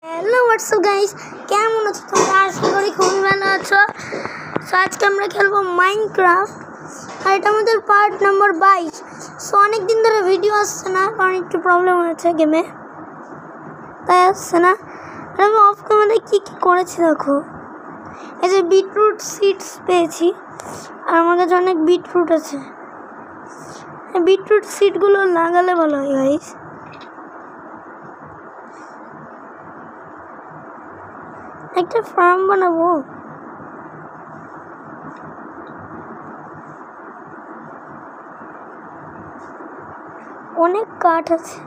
Hello WhatsApp guys, কেমন আছো তোমরা? আশা করি খুবই ভালো আছো। সো আজকে আমরা খেলবো মাইনক্রাফট, আর এটা আমাদের পার্ট নাম্বার 22। সো অনেক দিন ধরে ভিডিও আসছে না, কারণ একটু প্রবলেম হয়েছে গেমে, তাই আসছে না। আর আমি অফ ক্যামেরায় কী কী করেছি দেখো। এই যে বিটরুট সিডস পেয়েছি, আর আমার কাছে অনেক বিটরুট আছে। বিটরুট সিডগুলো লাগালে ভালো হয় গাইস। একটা ফার্ম বানাবো। অনেক কাঠ আছে,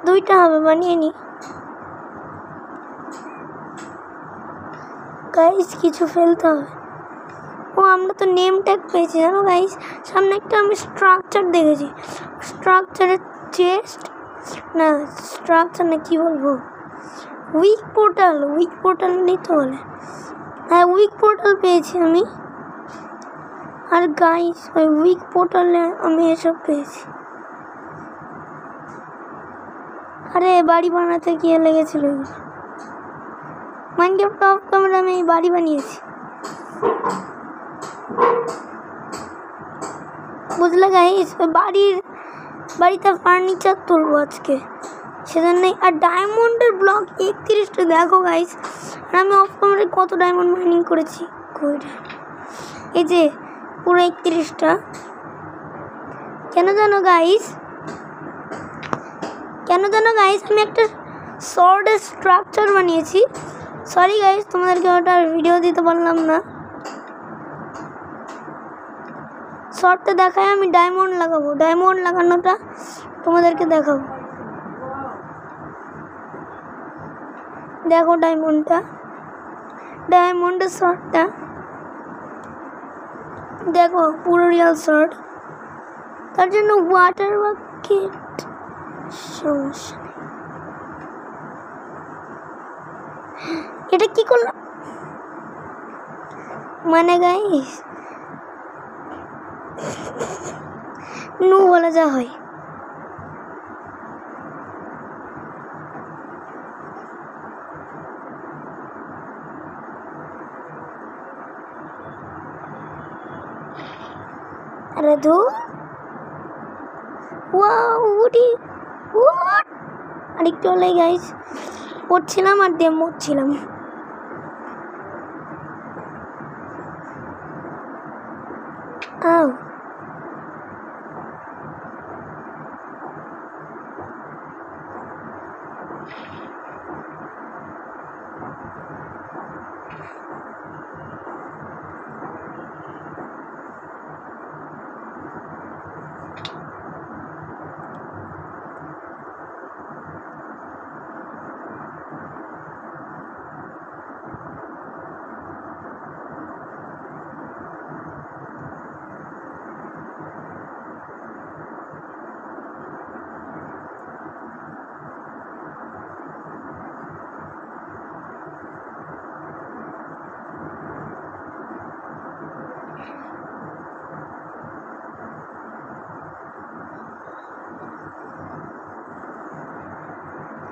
দুইটা হবে, বানিয়ে নি গাইস। কিছু ফেলতে হবে। ও আমরা তো নেম ট্যাগ পেয়েছি জানো গাইস। সামনে একটা আমি স্ট্রাকচার দেখেছি, স্ট্রাকচারের চেস্ট না, স্ট্রাকচার না, কি বলবো, উইক পোর্টাল নিতে বলে। হ্যাঁ, উইক পোর্টাল পেয়েছি আমি। আর গাইস ওই উইক পোর্টালে আমি এসব পেয়েছি। আরে বাড়ি বানাতে গিয়ে লেগেছিল মাইনক্রাফট অফ ক্যামেরা, আমি এই বাড়ি বানিয়েছি, বুঝলে গাইস। ওই বাড়িতে ফার্নিচার তুলবো আজকে, সেজন্যই। আর ডায়মন্ডের ব্লক 31টা দেখো গাইস। আর আমি অফ ক্যামেরায় কত ডায়মন্ড মাইনিং করেছি, এই যে পুরো 31টা। কেন জানো গাইস, আমি একটা সর্ডের স্ট্রাকচার বানিয়েছি। সরি গাইস, তোমাদেরকে ওটা ভিডিও দিতে পারলাম না। শর্টটা দেখায় আমি ডায়মন্ড লাগাবো, ডায়মন্ড লাগানোটা তোমাদেরকে দেখাবো। দেখো ডায়মন্ডের শর্টটা দেখো, পুরো রিয়াল শর্ট। তার জন্য ওয়াটার বাকেট সমস্যা নেই। এটা কি করলাম মানে গাইস, নু বলা যা হয়। আরে ধুর, ওয়াও উডি, হোয়াট! আরেকটু হলে গাইস পড়ছিলাম আর দিয়ে মরছিলাম। আও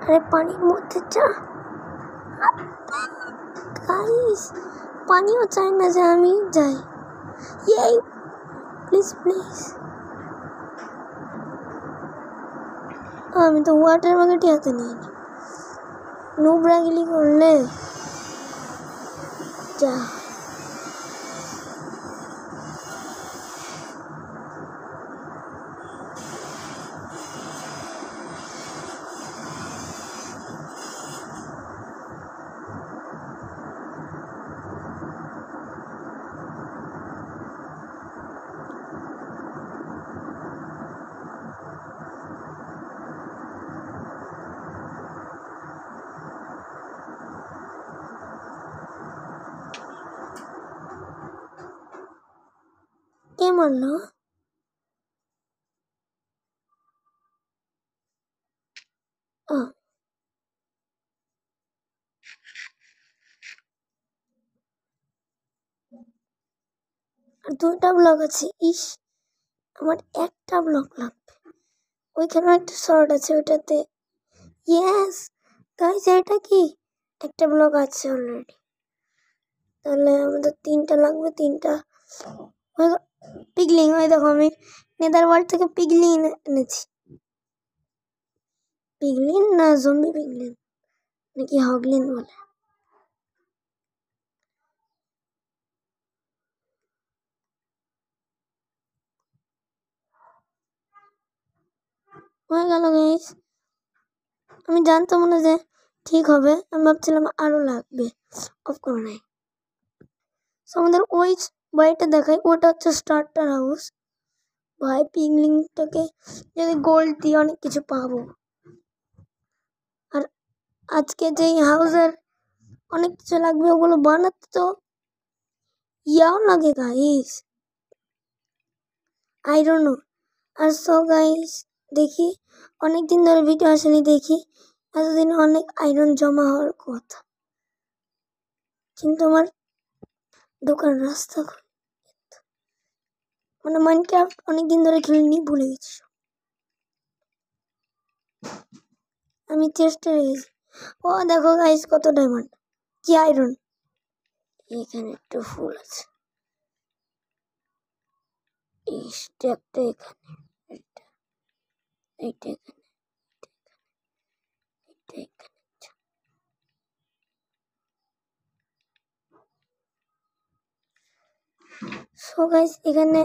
আরে পানির মধ্যে যা গাইস, পানিও চাই না যে আমি যাই। এই প্লিজ, আমি তো ওয়াটার বাকেটই হাতে নিয়ে নি। নুবরাগিলি করলে যা। কে মারলো? আর 2টা ব্লক আছে। ইস, আমার একটা ব্লক লাগবে। ওইখানে একটা শর্ট আছে ওটাতে। ইয়েস গাইস, এটা কি একটা ব্লক আছে অলরেডি, তাহলে আমাদের 3টা লাগবে। 3টা পিগলিং। ওই দেখো আমি নেদার ওয়ার্ল্ড থেকে পিগলিন এনেছি। পিগলিন না জম্বি পিগলিন নাকি হগলিন বলে। হয়ে গেল গাইস। আমি জানতাম না যে ঠিক হবে, আমি ভাবছিলাম আরো লাগবে। অফ করে নাই। আমাদের ওই বাড়িটা দেখাই, ওটা হচ্ছে স্টার্টার হাউস। ভাই পিগলিংটাকে যদি গোল্ড দিয়ে অনেক কিছু পাবো। আর আজকে যেই হাউসের অনেক কিছু লাগবে ওগুলো বানাতে তো ইয়াও লাগে গাইস, আই ডোন্ট নো। আর সো গাইস দেখি, অনেকদিন ধরে ভিডিও আসেনি, দেখি এতদিন অনেক আয়রন জমা হওয়ার কথা, কিন্তু আমার ঢোকার রাস্তা মানে মাইনক্রাফট অনেকদিন ধরে খেলিনি, ভুলে গেছি। আমি চেষ্টা রেখেছি। ও দেখো গাইস কত ডায়মন্ড, কি আয়রন। এখানে একটু ফুল আছে, এই স্ট্যাকটা এখানে, এইটা এইটা এখানে, এইটা এখানে। সো গাইস এখানে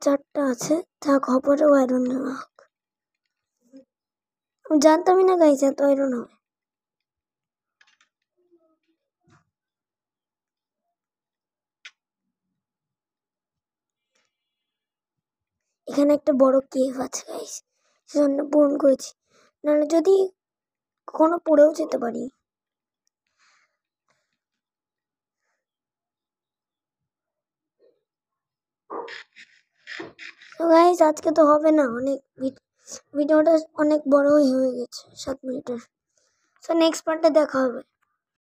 4টা আছে, থাক হপারেও আয়রন দেওয়া হোক। আমি জানতামই না গাইস এত আয়রন হবে। এখানে একটা বড় কেভ আছে গাইস, সেজন্য পূরণ করেছি, নাহলে যদি কখনো পড়েও যেতে পারি। তো গাইস আজকে তো হবে না, অনেক ভিডিওটা অনেক বড়ই হয়ে গেছে, 7 মিনিটের। সো নেক্সট পার্টে দেখা হবে।